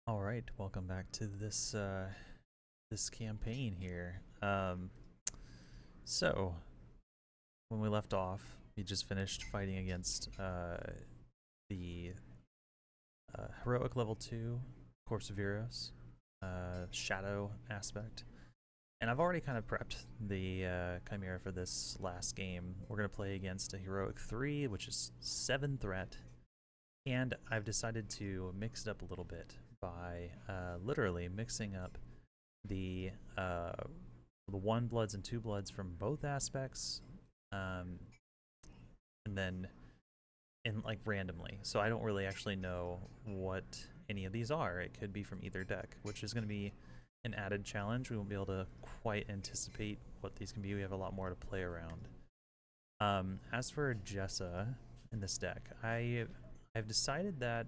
All right, welcome back to this campaign here. So when we left off, we just finished fighting against the heroic level 2 Corpse of Viros shadow aspect, and I've already kind of prepped the Chimera for this last game. We're gonna play against a heroic 3, which is 7 threat, and I've decided to mix it up a little bit by literally mixing up the uh, the 1 bloods and 2 bloods from both aspects, um, and then in like randomly. So I don't really actually know what any of these are. It could be from either deck, which is going to be an added challenge. We won't be able to quite anticipate what these can be. We have a lot more to play around. As for Jessa in this deck, I've decided that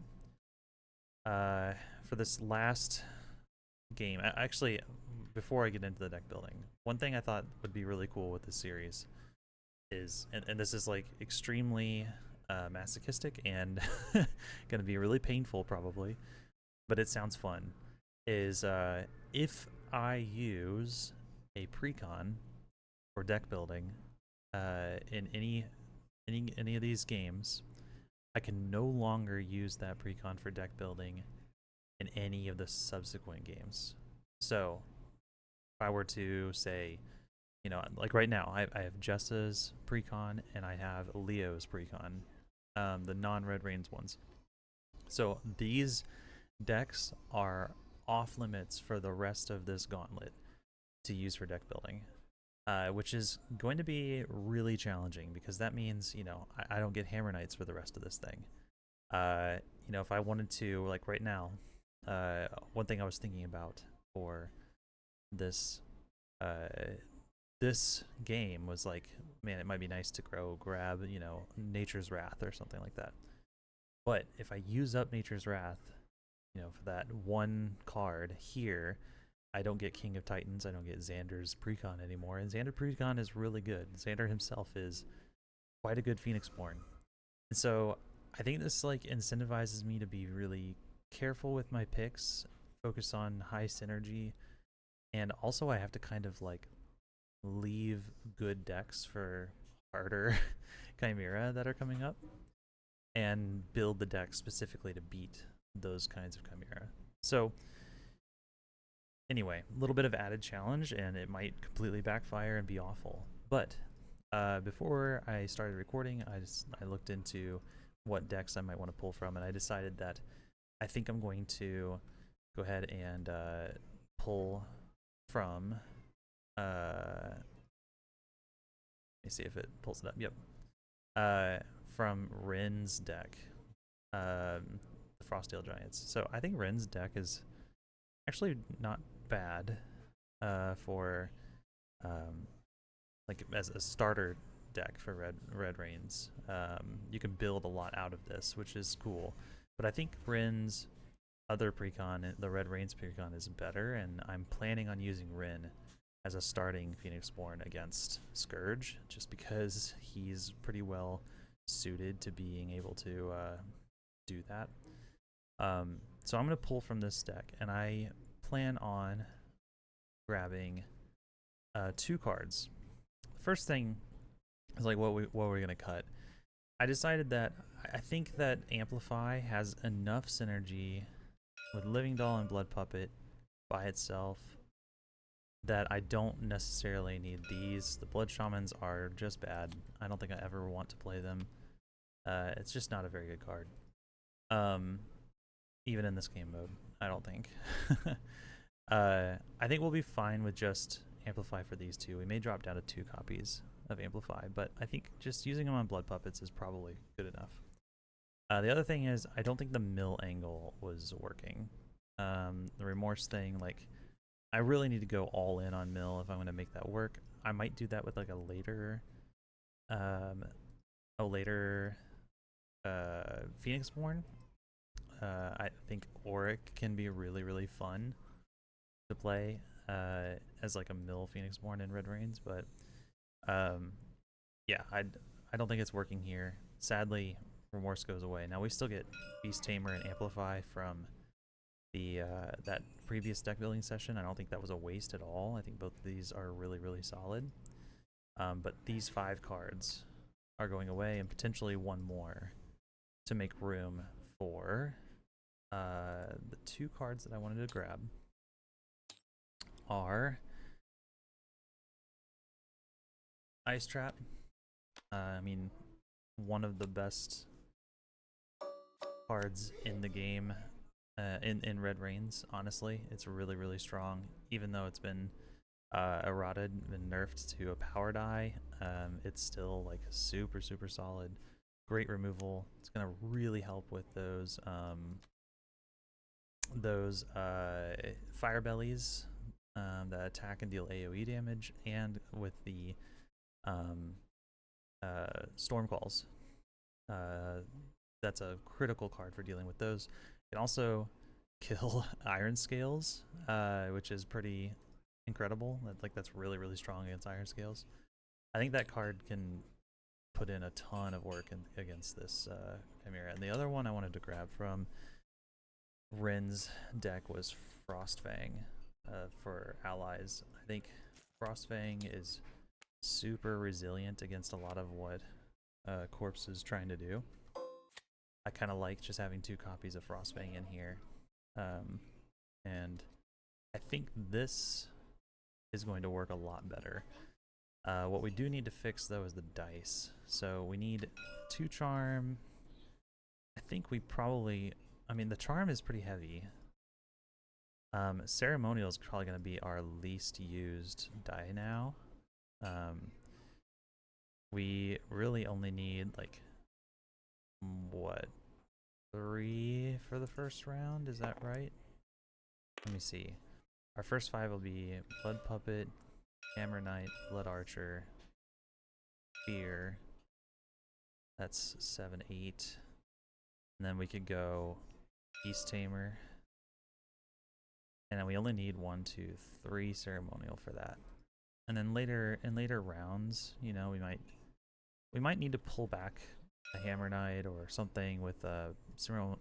for this last game, actually, before I get into the deck building, one thing I thought would be really cool with this series is, and this is like extremely masochistic and going to be really painful probably, but it sounds fun, is if I use a precon for deck building in any of these games, I can no longer use that precon for deck building in any of the subsequent games. So if I were to say, like right now, I have Jessa's precon and I have Leo's precon, the non-Red Rains ones. So these decks are off limits for the rest of this gauntlet to use for deck building, which is going to be really challenging because that means, I don't get Hammer Knights for the rest of this thing. If I wanted to, like right now, one thing I was thinking about for this this game was like, man, it might be nice to grab, Nature's Wrath or something like that. But if I use up Nature's Wrath, for that one card here, I don't get King of Titans. I don't get Xander's precon anymore. And Xander precon is really good. Xander himself is quite a good Phoenixborn. And so I think this like incentivizes me to be really careful with my picks, focus on high synergy, and also I have to kind of like leave good decks for harder Chimera that are coming up and build the deck specifically to beat those kinds of Chimera. So anyway, a little bit of added challenge, and it might completely backfire and be awful. But before I started recording, I looked into what decks I might want to pull from, and I decided that I think I'm going to go ahead and pull from. Let me see if it pulls it up. Yep. From Rin's deck, the Frostdale Giants. So I think Rin's deck is actually not bad for like as a starter deck for Red Rains. You can build a lot out of this, which is cool. But I think Rin's other precon, the Red Rains precon, is better, and I'm planning on using Rin as a starting Phoenixborn against Scourge, just because he's pretty well suited to being able to do that. So I'm going to pull from this deck, and I plan on grabbing 2 cards. The first thing is like what we're going to cut. I decided that I think that Amplify has enough synergy with Living Doll and Blood Puppet by itself that I don't necessarily need these. The Blood Shamans are just bad. I don't think I ever want to play them. It's just not a very good card. Even in this game mode, I don't think. I think we'll be fine with just Amplify for these 2. We may drop down to 2 copies of Amplify, but I think just using them on Blood Puppets is probably good enough. The other thing is, I don't think the mill angle was working. The Remorse thing, like, I really need to go all in on mill if I'm going to make that work. I might do that with like a later Phoenixborn. I think Auric can be really, really fun to play as like a mill Phoenixborn in Red Rains, but yeah, I don't think it's working here. Sadly, Remorse goes away. Now we still get Beast Tamer and Amplify from that previous deck building session. I don't think that was a waste at all. I think both of these are really, really solid. But these 5 cards are going away, and potentially one more to make room for the 2 cards that I wanted to grab are Ice Trap. I mean, one of the best cards in the game, in Red Rains, honestly. It's really, really strong, even though it's been eroded and nerfed to a power die. It's still like super, super solid. Great removal. It's gonna really help with those fire bellies that attack and deal AoE damage, and with the storm calls. That's a critical card for dealing with those. It can also kill Iron Scales, which is pretty incredible. That's really, really strong against Iron Scales. I think that card can put in a ton of work against this Chimera. And the other one I wanted to grab from Ren's deck was Frostfang for allies. I think Frostfang is super resilient against a lot of what Corpse is trying to do. I kind of like just having 2 copies of Frostfang in here. And I think this is going to work a lot better. What we do need to fix, though, is the dice. So we need 2 charm. I think we probably... I mean, the charm is pretty heavy. Ceremonial is probably going to be our least used die now. We really only need, like, what, 3 for the first round? Is that right? Let me see. Our first 5 will be Blood Puppet, Hammer Knight, Blood Archer, Fear. That's 7, 8. And then we could go Beast Tamer. And then we only need 1, 2, 3 ceremonial for that. And then in later rounds, you know, we might need to pull back a Hammer Knight or something with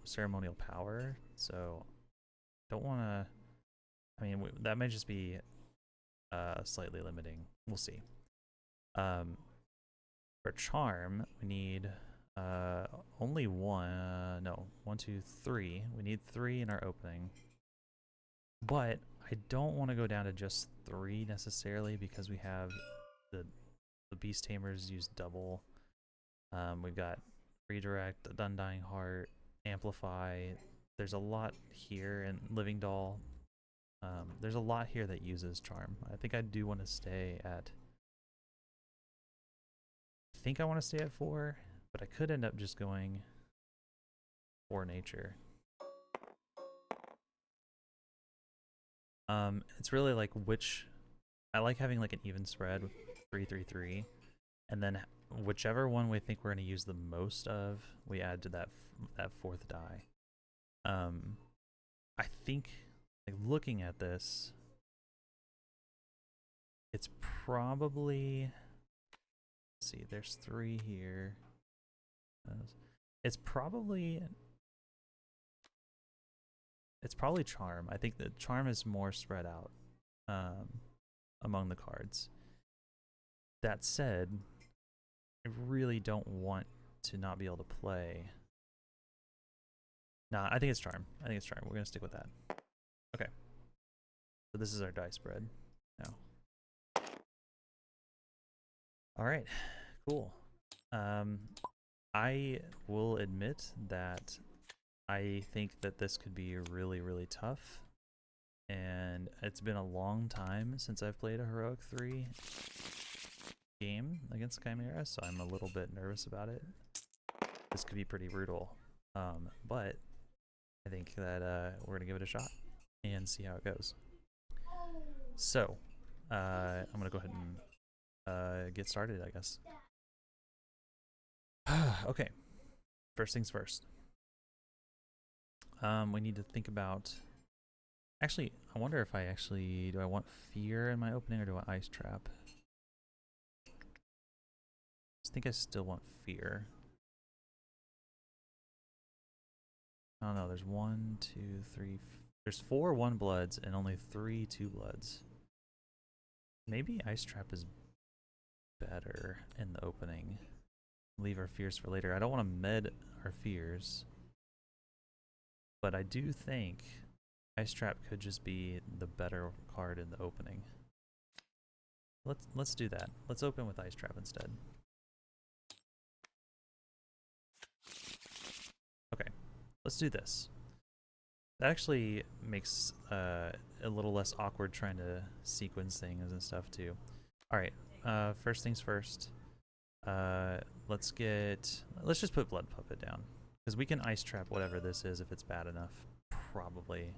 ceremonial power. So don't want to... I mean, that might just be slightly limiting. We'll see. For charm, we need only 1. No, 1, 2, 3. We need 3 in our opening. But I don't want to go down to just 3 necessarily, because we have the Beast Tamers use double. We've got Redirect, Undying Heart, Amplify. There's a lot here, and Living Doll. There's a lot here that uses charm. I think I do want to stay at... I think I want to stay at 4, but I could end up just going 4 nature. It's really like which... I like having like an even spread, 3, 3, 3, and then whichever one we think we're going to use the most of, we add to that 4th die. I think, like, looking at this, it's probably... Let's see, there's 3 here. It's probably charm. I think that charm is more spread out among the cards. That said, I really don't want to not be able to play. Nah, I think it's charm. We're gonna stick with that. Okay. So this is our die spread now. All right, cool. I will admit that I think that this could be really, really tough. And it's been a long time since I've played a Heroic 3 game against Chimera, so I'm a little bit nervous about it. This could be pretty brutal. But I think that we're gonna give it a shot and see how it goes. So, I'm gonna go ahead and get started, I guess. Okay, first things first. We need to think about... Actually, I wonder if do I want Fear in my opening, or do I want Ice Trap? I think I still want Fear. I don't know, there's 1, 2, 3, There's 4 1-bloods and only 3 2-bloods. Maybe Ice Trap is better in the opening. Leave our fears for later. I don't want to med our fears, but I do think Ice Trap could just be the better card in the opening. Let's do that. Let's open with Ice Trap instead. Okay, let's do this. That actually makes a little less awkward trying to sequence things and stuff too. All right, first things first. Let's just put Blood Puppet down because we can Ice Trap whatever this is if it's bad enough, probably.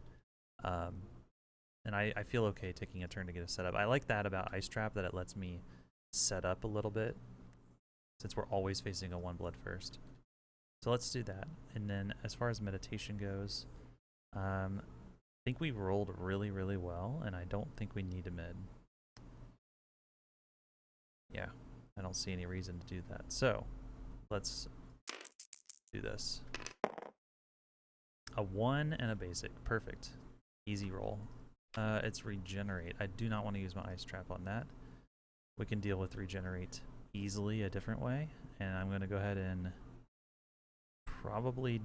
And I feel okay taking a turn to get a setup. I like that about Ice Trap, that it lets me set up a little bit since we're always facing a 1-blood first. So let's do that. And then as far as meditation goes, I think we rolled really, really well, and I don't think we need a mid. Yeah, I don't see any reason to do that. So let's do this. A 1 and a basic. Perfect. Easy roll. It's regenerate. I do not want to use my Ice Trap on that. We can deal with regenerate easily a different way, and I'm going to go ahead and probably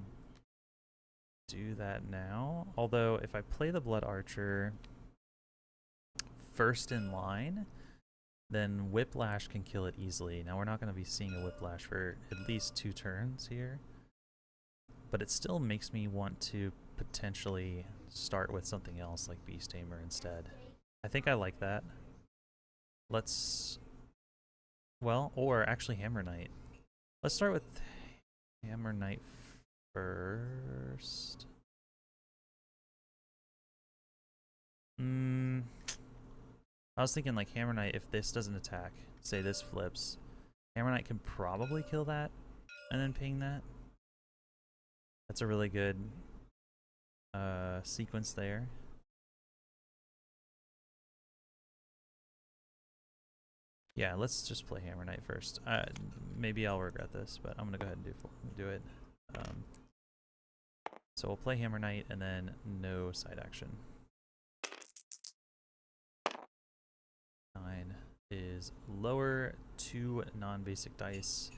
do that now. Although if I play the Blood Archer first in line, then Whiplash can kill it easily. Now we're not going to be seeing a Whiplash for at least 2 turns here, but it still makes me want to potentially start with something else like Beast Tamer instead. I think I like that. Let's, well, or actually Hammer Knight. Let's start with Hammer Knight first. I was thinking like Hammer Knight, if this doesn't attack, say this flips, Hammer Knight can probably kill that and then ping that. That's a really good sequence there. Yeah, let's just play Hammer Knight first. Maybe I'll regret this, but I'm gonna go ahead and do it. So we'll play Hammer Knight and then no side action. 9 is lower, 2 non-basic dice.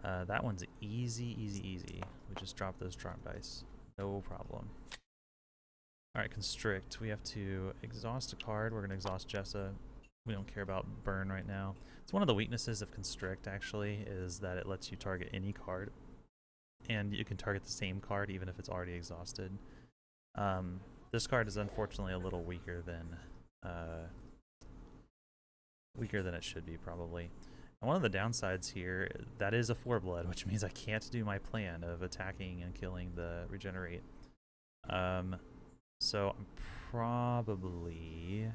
That one's easy, easy, easy. We just drop those drop dice. No problem. Alright, Constrict. We have to exhaust a card. We're going to exhaust Jessa. We don't care about burn right now. It's one of the weaknesses of Constrict, actually, is that it lets you target any card. And you can target the same card even if it's already exhausted. This card is unfortunately a little weaker than it should be, probably. And one of the downsides here, that is a 4-blood, which means I can't do my plan of attacking and killing the regenerate. So I'm probably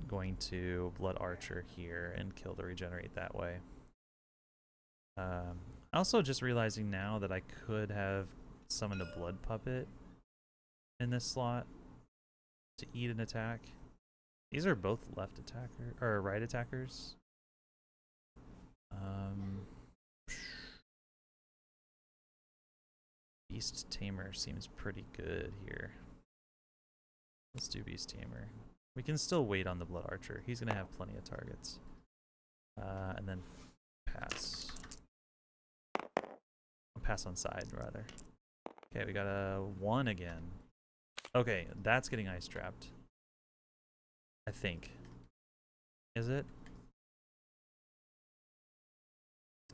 going to Blood Archer here and kill the regenerate that way. Also just realizing now that I could have summoned a Blood Puppet in this slot to eat an attack. These are both left attacker or right attackers. Beast Tamer seems pretty good here. Let's do Beast Tamer. We can still wait on the Blood Archer. He's gonna have plenty of targets. And then pass. Pass on side, rather. Okay, we got a 1 again. Okay, that's getting Ice Trapped. I think. Is it?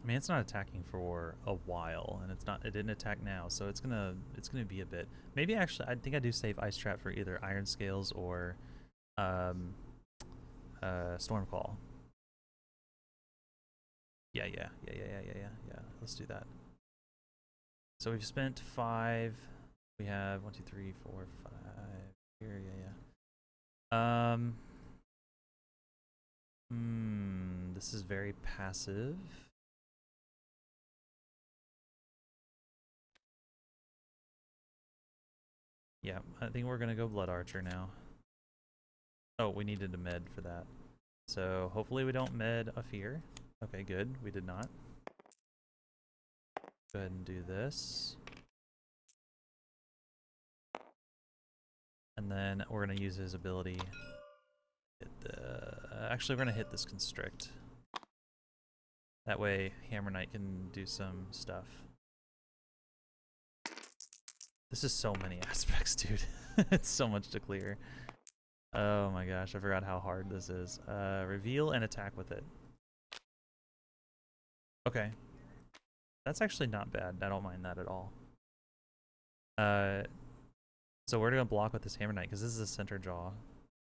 I mean, it's not attacking for a while, and it didn't attack now, so it's gonna be a bit. Maybe actually, I think I do save Ice Trap for either Iron Scales or Stormcall. Yeah. Let's do that. So we've spent 5. We have 1, 2, 3, 4, 5 here. This is very passive. Yeah, I think we're gonna go Blood Archer now. Oh, we needed a med for that. So hopefully we don't med a fear. Okay, good. We did not. Go ahead and do this. And then we're gonna use his ability. Actually, we're gonna hit this constrict. That way, Hammer Knight can do some stuff. This is so many aspects, dude. It's so much to clear. Oh my gosh, I forgot how hard this is. Reveal and attack with it. Okay. That's actually not bad. I don't mind that at all. So we're gonna block with this Hammer Knight because this is a center jaw.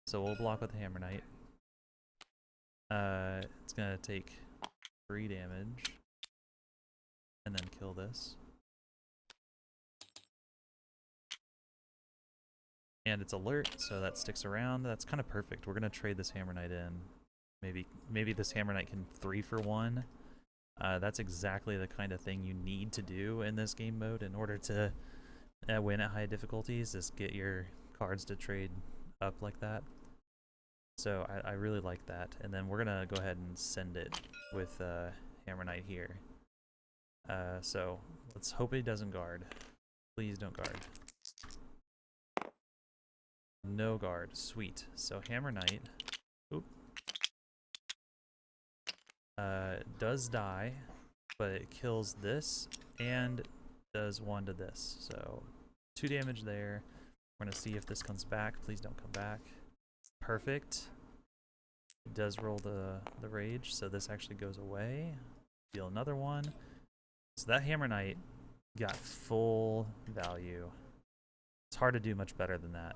So we'll block with the Hammer Knight. It's gonna take 3 damage and then kill this. And it's alert, so that sticks around. That's kind of perfect. We're gonna trade this Hammer Knight in. Maybe this Hammer Knight can 3 for 1. That's exactly the kind of thing you need to do in this game mode in order to win at high difficulties, is get your cards to trade up like that. So I really like that. And then we're gonna go ahead and send it with Hammer Knight here. So let's hope he doesn't guard. Please don't guard. No guard. Sweet. So Hammer Knight does die, but it kills this and does 1 to this. So 2 damage there. We're gonna see if this comes back. Please don't come back. Perfect. It does roll the rage, so this actually goes away. Deal another 1. So that Hammer Knight got full value. It's hard to do much better than that.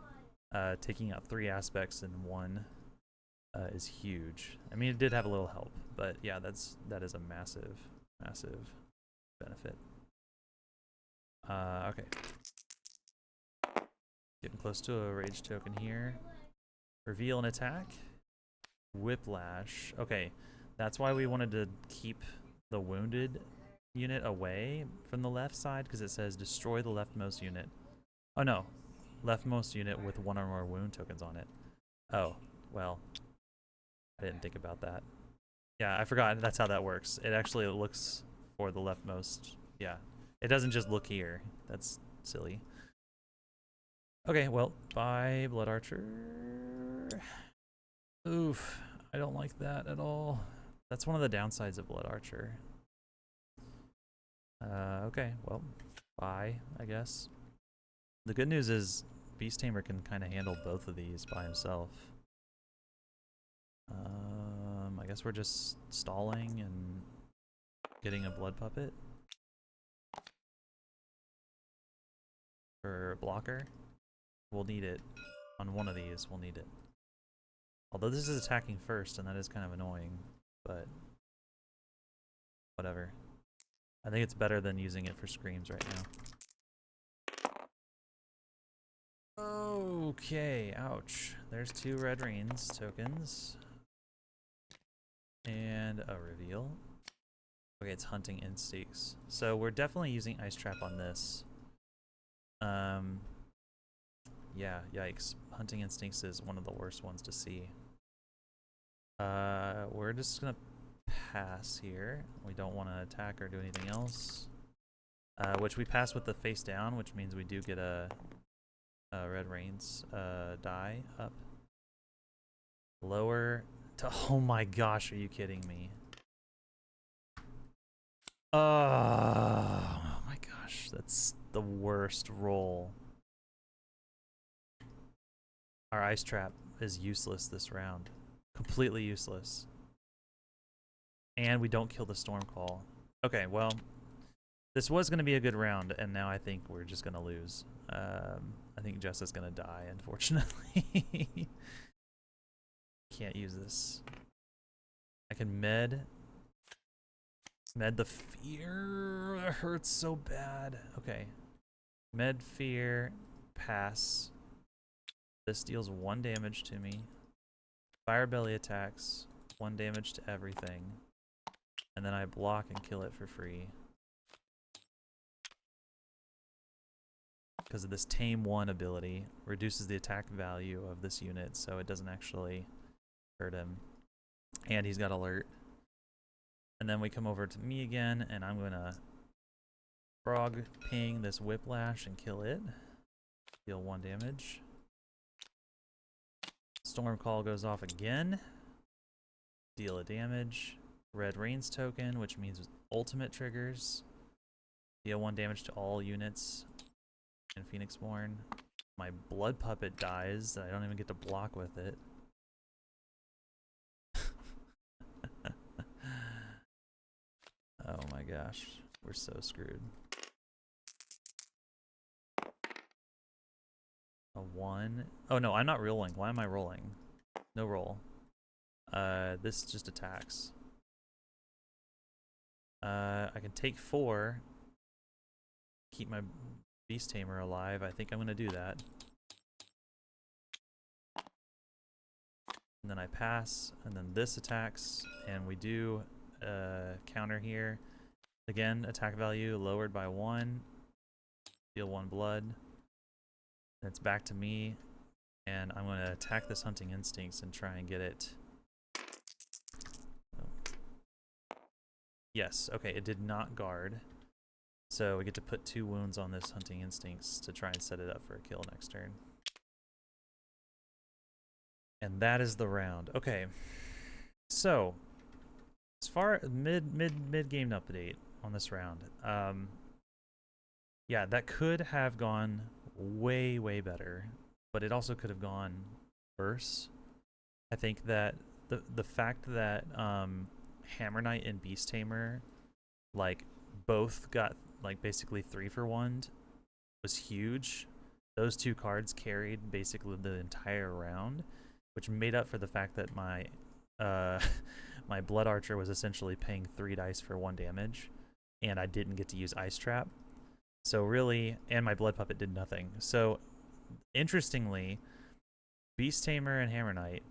Taking out 3 aspects in 1 is huge. I mean, it did have a little help, but yeah, that is a massive benefit. Okay. Getting close to a rage token here. Reveal and attack. Whiplash. Okay, that's why we wanted to keep the wounded unit away from the left side, because it says destroy the leftmost unit. Oh no, leftmost unit with 1 or more wound tokens on it. Oh, well, I didn't think about that. Yeah, I forgot that's how that works. It actually looks for the leftmost. Yeah, it doesn't just look here. That's silly. Okay, well, bye, Blood Archer. Oof, I don't like that at all. That's one of the downsides of Blood Archer. Okay, well, bye, I guess. The good news is Beast Tamer can kind of handle both of these by himself. I guess we're just stalling and getting a Blood Puppet for a blocker. We'll need it on one of these. We'll need it. Although this is attacking first, and that is kind of annoying, but whatever. I think it's better than using it for screams right now. Okay, ouch. There's 2 Red Rains tokens. And a reveal. Okay, it's Hunting Instincts. So we're definitely using Ice Trap on this. Yeah, yikes. Hunting Instincts is one of the worst ones to see. We're just gonna pass here. We don't want to attack or do anything else. Which we pass with the face down, which means we do get a Red Rains die up. Lower to, oh my gosh, are you kidding me? Oh my gosh, that's the worst roll. Our Ice Trap is useless this round. Completely useless. And we don't kill the Storm Call. Okay, well, this was going to be a good round, and now I think we're just going to lose. I think Jessa's going to die, unfortunately. Can't use this. I can med the fear. It hurts so bad. Okay. Med fear. Pass. This deals 1 damage to me. Fire belly attacks. 1 damage to everything. And then I block and kill it for free. Because of this Tame 1 ability. Reduces the attack value of this unit, so it doesn't actually hurt him. And he's got alert. And then we come over to me again, and I'm gonna frog ping this whiplash and kill it. Deal 1 damage. Storm Call goes off again. Deal a damage. Red Rains token, which means ultimate triggers. Deal 1 damage to all units in Phoenixborn. My blood puppet dies. I don't even get to block with it. Oh my gosh. We're so screwed. A 1. Oh no, I'm not rolling. Why am I rolling? No roll. This just attacks. I can take 4. Keep my Beast Tamer alive. I think I'm gonna do that. And then I pass, and then this attacks, and we do counter here. Again, attack value lowered by 1. Deal 1 blood. And it's back to me, and I'm gonna attack this Hunting Instincts and try and get it. Oh. Yes, okay, it did not guard. So we get to put 2 wounds on this Hunting Instincts to try and set it up for a kill next turn. And that is the round. Okay. So, as far as mid game update on this round, yeah, that could have gone way better, but it also could have gone worse. I think that the fact that Hammer Knight and Beast Tamer like both got like basically 3-for-1 was huge. Those 2 cards carried basically the entire round, which made up for the fact that my my Blood Archer was essentially paying 3 dice for 1 damage, and I didn't get to use Ice Trap. So really, and my Blood Puppet did nothing. So interestingly, Beast Tamer and Hammer Knight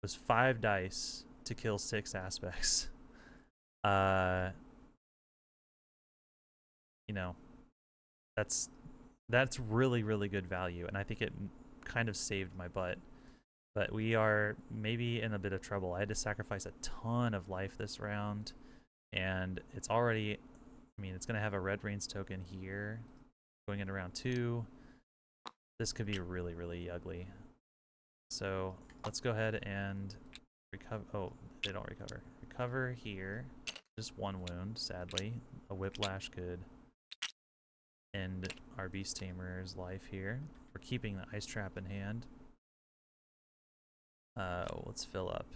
was 5 dice to kill 6 aspects. You know, that's really good value, and I think it kind of saved my butt. But we are maybe in a bit of trouble. I had to sacrifice a ton of life this round, and it's already, I mean, it's going to have a Red Rains token here going into round 2. This could be really ugly. So let's go ahead and recover. Oh, they don't recover. Recover here. Just 1 wound, sadly. A Whiplash could end our Beast Tamer's life here. We're keeping the Ice Trap in hand. Let's fill up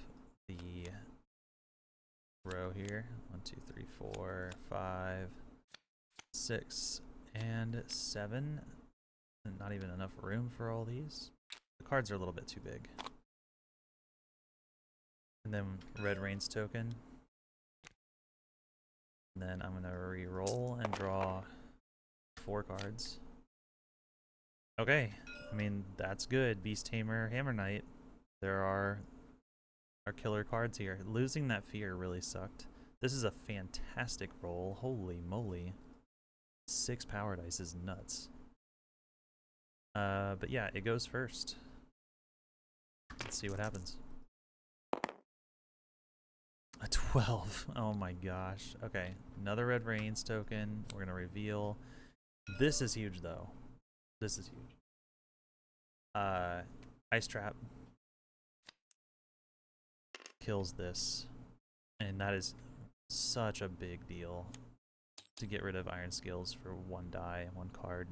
the row here. 1, 2, 3, 4, 5, 6, and 7. And not even enough room for all these. The cards are a little bit too big. And then Red Rains token. And then I'm gonna re-roll and draw 4 cards. Okay, I mean, that's good. Beast Tamer, Hammer Knight. There are our killer cards here. Losing that fear really sucked. This is a fantastic roll. Holy moly. 6 power dice is nuts. But yeah, it goes first. Let's see what happens. A 12. Oh my gosh. Okay, another Red Rains token. We're gonna reveal. This is huge though. This is huge. Ice Trap kills this, and that is such a big deal to get rid of Iron Skills for 1 die, 1 card,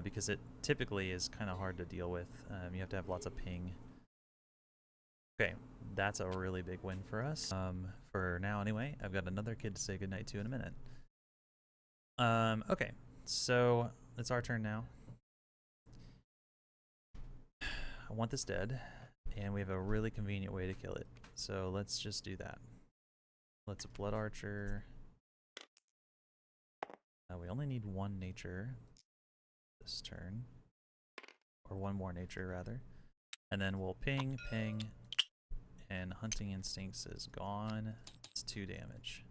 because it typically is kind of hard to deal with. You have to have lots of ping. Okay, that's a really big win for us. For now anyway. I've got another kid to say goodnight to in a minute. Okay, so it's our turn now. I want this dead, and we have a really convenient way to kill it. So let's just do that. Let's a Blood Archer. We only need 1 nature this turn, or 1 more nature rather. And then we'll ping, and Hunting Instincts is gone. It's 2 damage.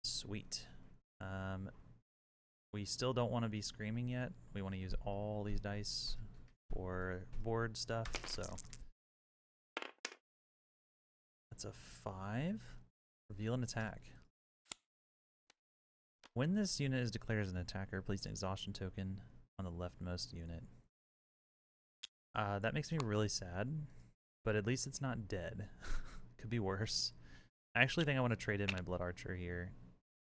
Sweet. We still don't want to be screaming yet. We want to use all these dice for board stuff, so that's a 5. Reveal an attack. When this unit is declared as an attacker, place an exhaustion token on the leftmost unit. That makes me really sad, but at least it's not dead. Could be worse. I actually think I want to trade in my Blood Archer here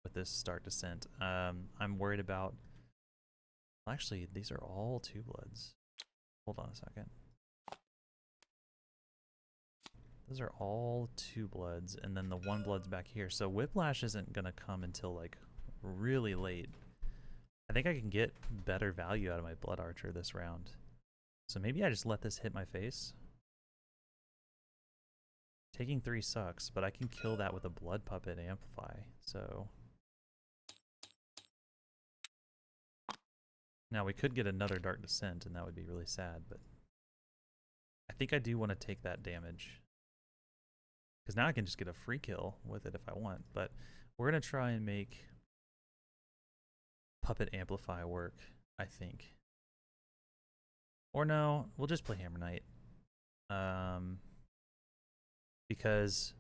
with this Stark Descent. I'm worried about... Well, actually, these are all 2 bloods. Hold on a second. Those are all 2 bloods, and then the 1 blood's back here. So Whiplash isn't going to come until, like, really late. I think I can get better value out of my Blood Archer this round. So maybe I just let this hit my face. Taking 3 sucks, but I can kill that with a Blood Puppet Amplify, so... Now we could get another Dark Descent, and that would be really sad, but... I think I do want to take that damage. Because now I can just get a free kill with it if I want, but we're going to try and make Puppet Amplify work, I think. Or no, we'll just play Hammer Knight. Because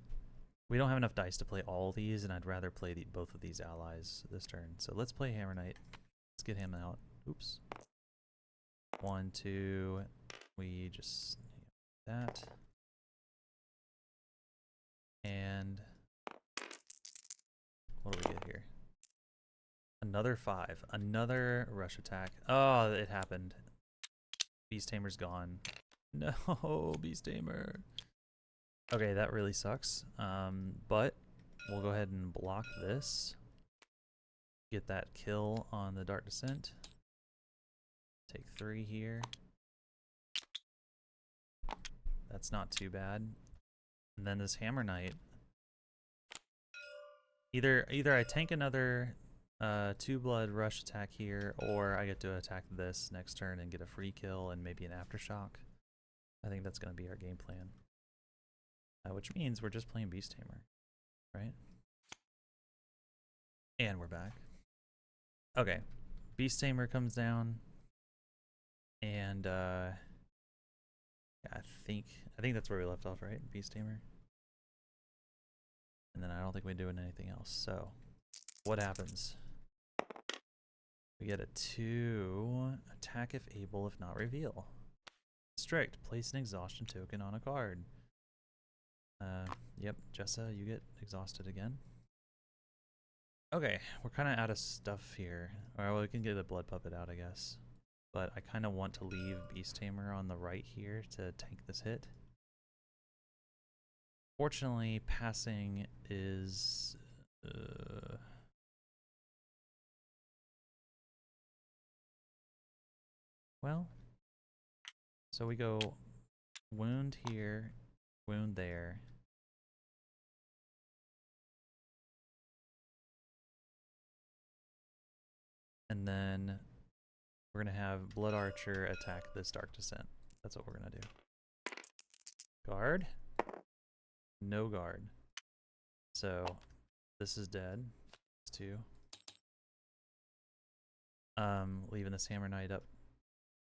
we don't have enough dice to play all these, and I'd rather play both of these allies this turn. So let's play Hammer Knight. Let's get him out. Oops. 1, 2. We just that. And what do we get here? Another 5. Another rush attack. Oh, it happened. Beast Tamer's gone. No, Beast Tamer. Okay, that really sucks. But we'll go ahead and block this. Get that kill on the Dark Descent. Take 3 here. That's not too bad. And then this Hammer Knight. Either I tank another 2 blood rush attack here, or I get to attack this next turn and get a free kill and maybe an aftershock. I think that's going to be our game plan. Which means we're just playing Beast Tamer, right? And we're back. Okay, Beast Tamer comes down, and yeah, I think that's where we left off, right? Beast Tamer. And then I don't think we're doing anything else. So, what happens? We get a 2 attack if able, if not reveal. Strict, place an exhaustion token on a card. Yep, Jessa, you get exhausted again. Okay, we're kind of out of stuff here. Alright, well, we can get the Blood Puppet out, I guess. But I kind of want to leave Beast Tamer on the right here to tank this hit. Fortunately, passing is... well, so we go wound here, wound there. And then we're going to have Blood Archer attack this Dark Descent. That's what we're going to do. Guard. No guard. So this is dead. It's 2. Leaving this Hammer Knight up.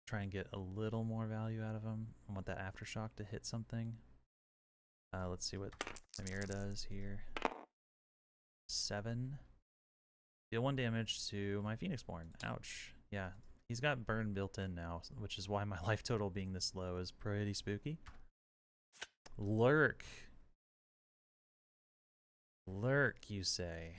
Try and get a little more value out of him. I want that Aftershock to hit something. Let's see what Amira does here. 7. Deal 1 damage to my Phoenixborn. Ouch. Yeah, he's got burn built in now, which is why my life total being this low is pretty spooky. Lurk. Lurk, you say?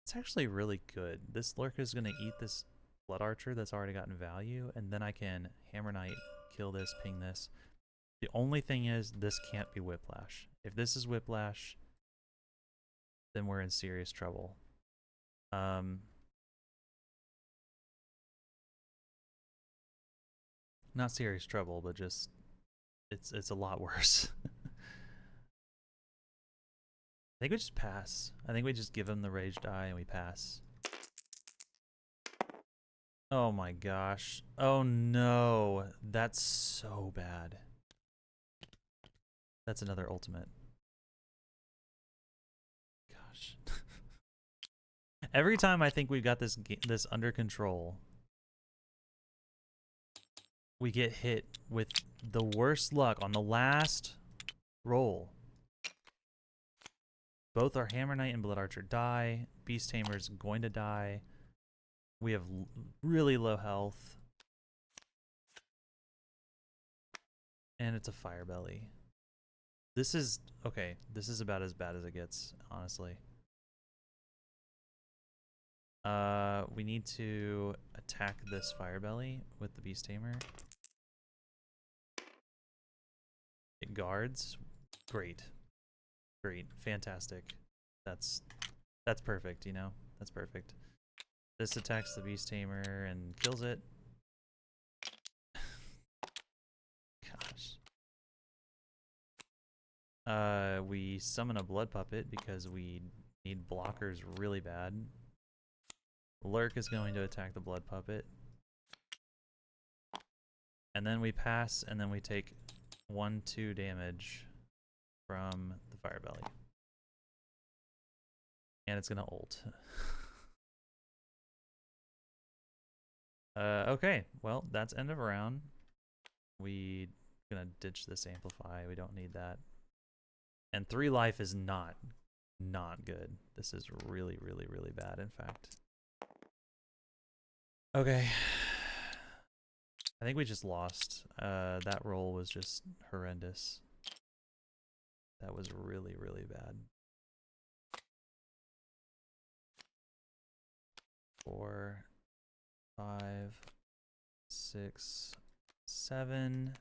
It's actually really good. This Lurk is going to eat this Blood Archer that's already gotten value, and then I can Hammer Knight, kill this, ping this. The only thing is, this can't be Whiplash. If this is Whiplash, then we're in serious trouble. Not serious trouble, but just it's a lot worse. I think we just pass. I think we just give him the rage die and we pass. Oh my gosh. Oh no. That's so bad. That's another ultimate. Gosh. Every time I think we've got this under control, we get hit with the worst luck on the last roll. Both our Hammer Knight and Blood Archer die. Beast Tamer's going to die. We have really low health. And it's a fire belly. This is okay. This is about as bad as it gets, honestly. We need to attack this fire belly with the beast tamer. It guards. Great. Great. Fantastic. That's perfect, you know? That's perfect. This attacks the beast tamer and kills it. Gosh. We summon a blood puppet because we need blockers really bad. Lurk is going to attack the blood puppet. And then we pass, and then we take 1-2 damage from the fire belly. And it's gonna ult. Okay, well, that's end of round. We gonna ditch this amplify. We don't need that. And 3 life is not good. This is really, really, really bad, in fact. Okay. I think we just lost. That roll was just horrendous. That was really, really bad. 4, 5, 6, 7.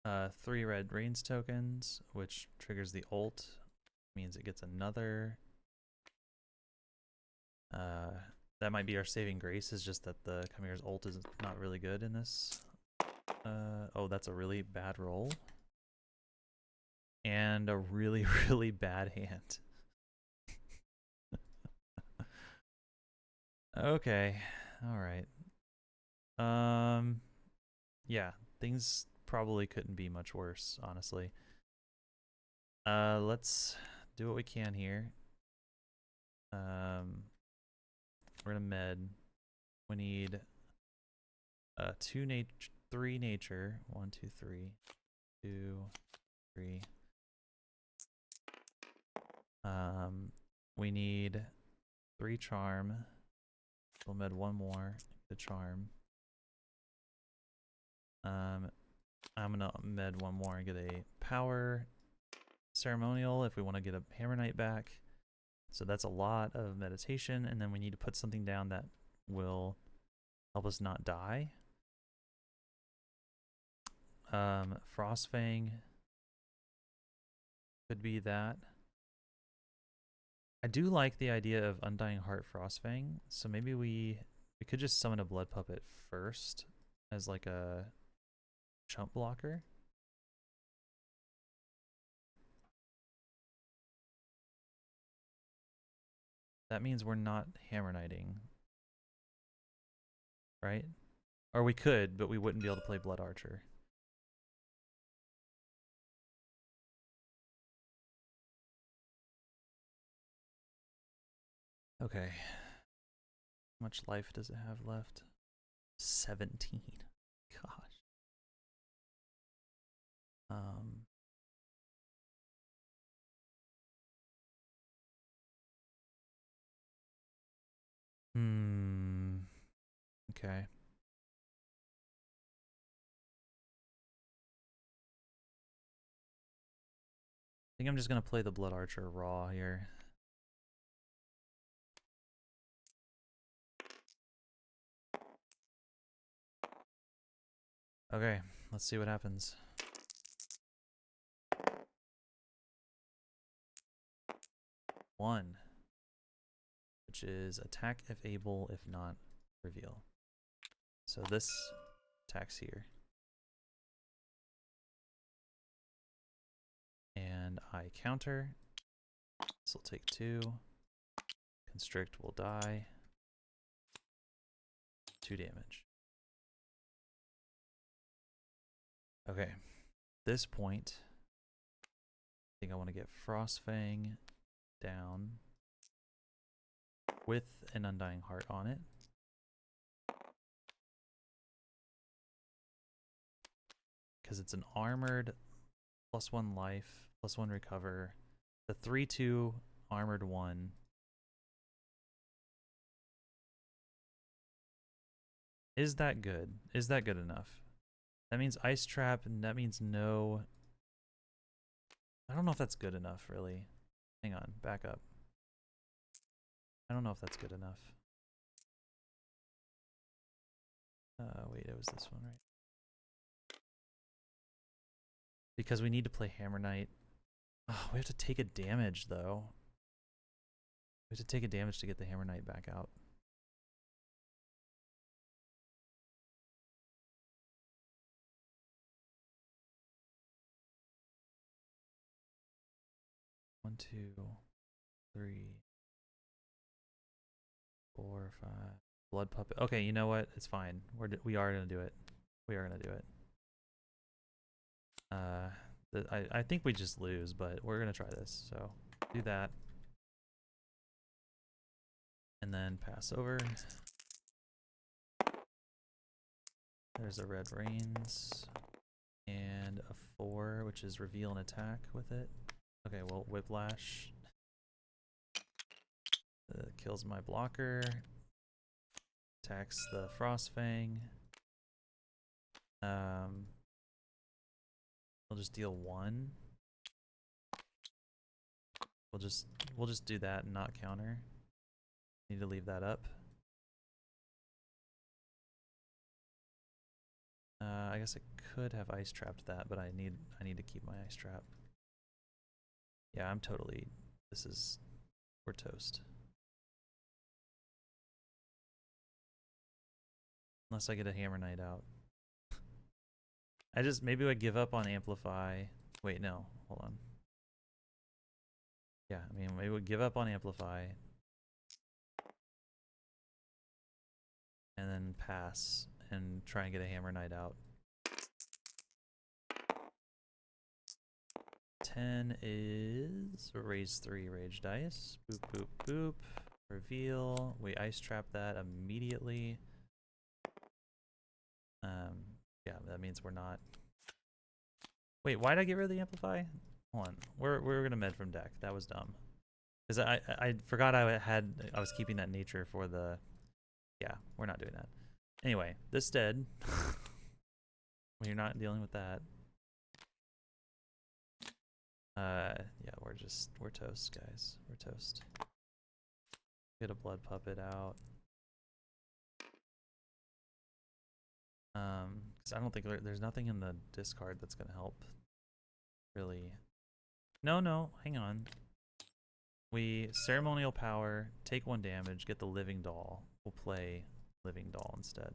3 red brains tokens, which triggers the ult. Means it gets another. That might be our saving grace, is just that the Chimera's ult is not really good in this. Oh, that's a really bad roll. And a really, really bad hand. Okay, alright. Yeah, things probably couldn't be much worse, honestly. Let's do what we can here. We're gonna med. We need 3 nature. 1, 2, 3. 2, 3. We need 3 charm. We'll med 1 more. The charm. I'm gonna med 1 more and get a power ceremonial if we want to get a Hammer Knight back. So that's a lot of meditation, and then we need to put something down that will help us not die. Frostfang could be that. I do like the idea of Undying Heart Frostfang, so maybe we could just summon a blood puppet first as like a chump blocker. That means we're not Hammer Knighting, right? Or we could, but we wouldn't be able to play Blood Archer. Okay. How much life does it have left? 17. Gosh. Okay. I think I'm just gonna play the Blood Archer raw here. Okay, let's see what happens. One, which is attack if able, if not, reveal. So this attacks here. And I counter. This will take 2. Constrict will die. 2 damage. Okay. This point, I think I want to get Frostfang down with an Undying Heart on it. Because it's an armored +1 life, +1 recover. The 3/2 armored 1. Is that good? Is that good enough? That means ice trap, and that means no. I don't know if that's good enough, really. Hang on, back up. I don't know if that's good enough. Wait, it was this one, right? Because we need to play Hammer Knight. Oh, we have to take a damage, though. We have to take a damage to get the Hammer Knight back out. One, two, three, 4, 5. Blood puppet. Okay, you know what? It's fine. We are gonna do it. We are gonna do it. I think we just lose, but we're gonna try this. So do that, and then pass over. There's a red reins and a 4, which is reveal and attack with it. Okay, well, whiplash kills my blocker. Attacks the Frostfang. We'll just deal 1. We'll just do that and not counter. Need to leave that up. I guess I could have ice trapped that, but I need to keep my ice trap. Yeah, I'm totally. We're toast. Unless I get a Hammer Knight out. Maybe I give up on Amplify. Wait, no, hold on. Yeah, I mean, maybe we give up on Amplify. And then pass and try and get a Hammer Knight out. 10 is raise 3 rage dice. Boop, boop, boop. Reveal. We ice trap that immediately. Yeah, that means we're not. Wait, why did I get rid of the amplify? Hold on. We're gonna med from deck. That was dumb. Because I forgot I was keeping that nature for the. Yeah, we're not doing that. Anyway, this dead. We're not dealing with that. Yeah, we're toast, guys. We're toast. Get a blood puppet out. Because I don't think there's nothing in the discard that's gonna help. Really. No, hang on. We ceremonial power, take 1 damage, get the living doll. We'll play living doll instead.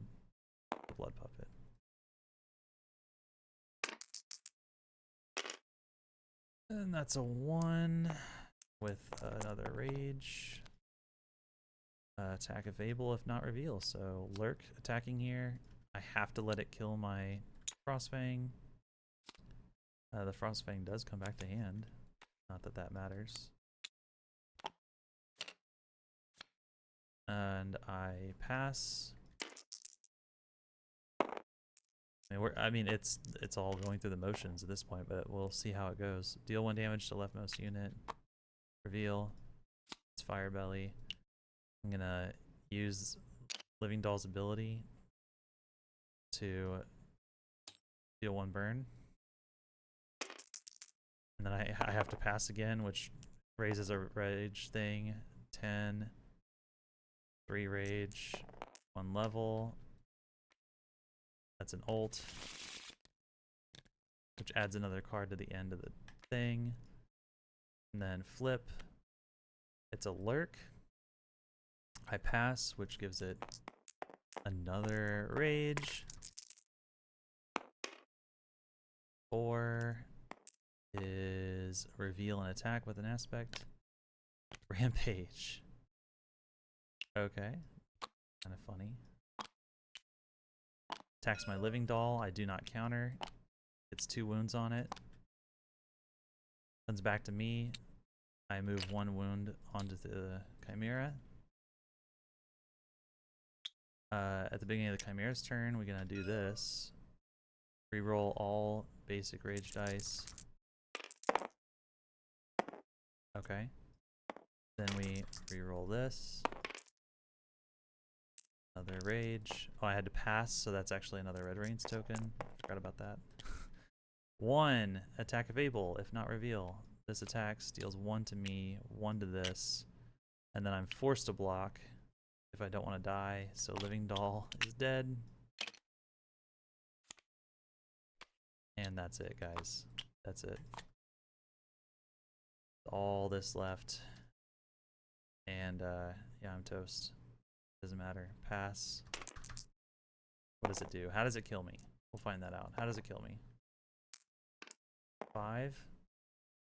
The blood puppet. And that's a 1 with another rage. Attack if able, if not reveal. So lurk attacking here. I have to let it kill my Frostfang. The Frostfang does come back to hand. Not that that matters. And I pass. I mean, it's all going through the motions at this point, but we'll see how it goes. Deal 1 damage to leftmost unit. Reveal. It's Fire Belly. I'm gonna use Living Doll's ability to deal 1 burn. And then I have to pass again, which raises a rage thing. 10. 3 rage. 1 level. That's an ult. Which adds another card to the end of the thing. And then flip. It's a lurk. I pass, which gives it another rage. 4 is reveal and attack with an aspect. Rampage. Okay. Kind of funny. Attacks my living doll. I do not counter. It's 2 wounds on it. Comes back to me. I move 1 wound onto the Chimera. At the beginning of the Chimera's turn, we're gonna do this. Reroll all basic rage dice. Okay. Then we reroll this. Another rage. Oh, I had to pass, so that's actually another Red Reigns token. Forgot about that. 1. Attack of Able, if not reveal. This attack deals 1 to me, 1 to this. And then I'm forced to block if I don't want to die. So Living Doll is dead. And that's it, guys. That's it. All this left. And yeah, I'm toast. Doesn't matter. Pass. What does it do? How does it kill me? We'll find that out. How does it kill me? 5.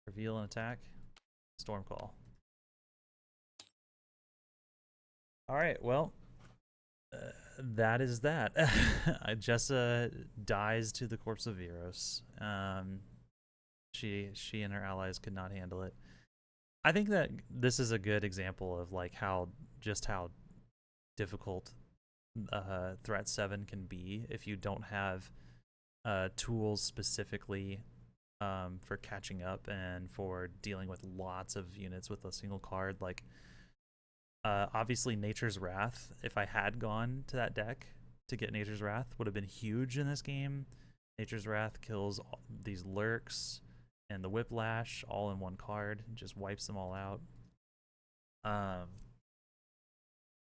Reveal and attack. Stormcall. Alright, well, that is that. Jessa dies to the Corpse of Viros. She and her allies could not handle it. I think that this is a good example of like how difficult Threat 7 can be if you don't have tools specifically for catching up and for dealing with lots of units with a single card. Like obviously Nature's Wrath, if I had gone to that deck to get Nature's Wrath, would have been huge in this game. Nature's Wrath kills these lurks and the Whiplash all in one card, just wipes them all out.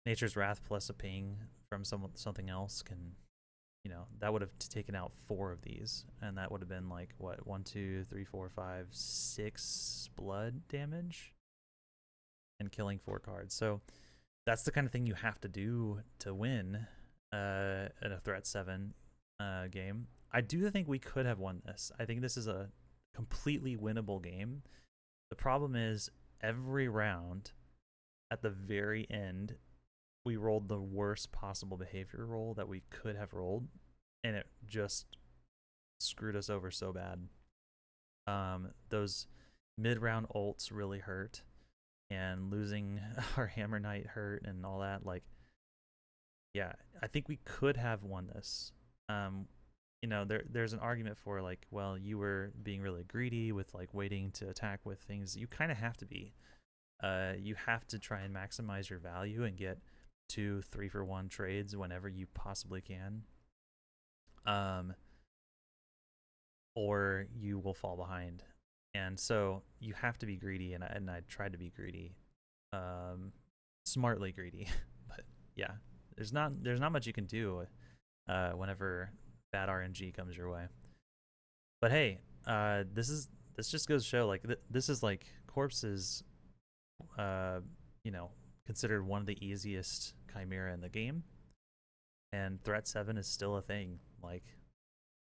Nature's Wrath plus a ping from something else can, you know, that would have taken out 4 of these, and that would have been like what, 1, 2, 3, 4, 5, 6 blood damage, and killing 4 cards. So that's the kind of thing you have to do to win in a Threat 7 game. I do think we could have won this. I think this is a completely winnable game. The problem is every round at the very end we rolled the worst possible behavior roll that we could have rolled, and it just screwed us over so bad. Those mid-round ults really hurt, and losing our Hammer Knight hurt and all that. Like, yeah, I think we could have won this. You know, there's an argument for like, well, you were being really greedy with like waiting to attack with things. You kind of have to be. You have to try and maximize your value and get 2 3-for-1 trades whenever you possibly can. Or you will fall behind. And so you have to be greedy, and I tried to be greedy. Smartly greedy. But yeah, there's not much you can do whenever bad RNG comes your way. But hey, this just goes to show, like, this is like Corpse's you know, considered one of the easiest Chimera in the game, and Threat 7 is still a thing. Like,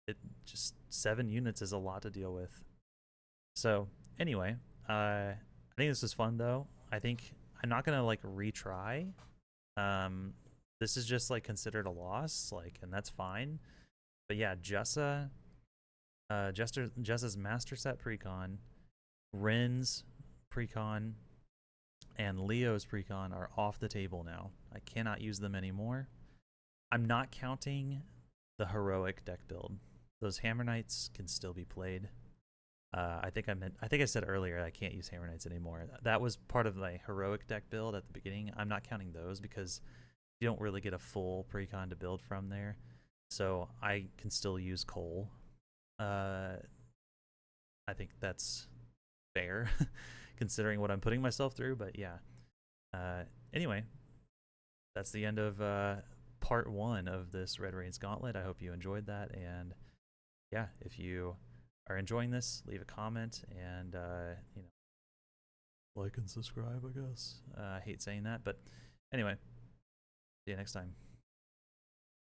it just 7 units is a lot to deal with. So anyway, I think this was fun though. I think I'm not gonna like retry. This is just like considered a loss, like, and that's fine. But yeah, Jessa's Master Set Precon, Rin's Precon, and Leo's Precon are off the table now. I cannot use them anymore. I'm not counting the heroic deck build. Those Hammer Knights can still be played. I think I said earlier I can't use Hammer Knights anymore. That was part of my heroic deck build at the beginning. I'm not counting those because you don't really get a full Precon to build from there. So I can still use Cole. I think that's fair considering what I'm putting myself through, but yeah. Anyway, that's the end of part 1 of this Red Reigns Gauntlet. I hope you enjoyed that, and yeah, if you are enjoying this, leave a comment, and you know, like and subscribe, I guess. I hate saying that, but anyway, see you next time.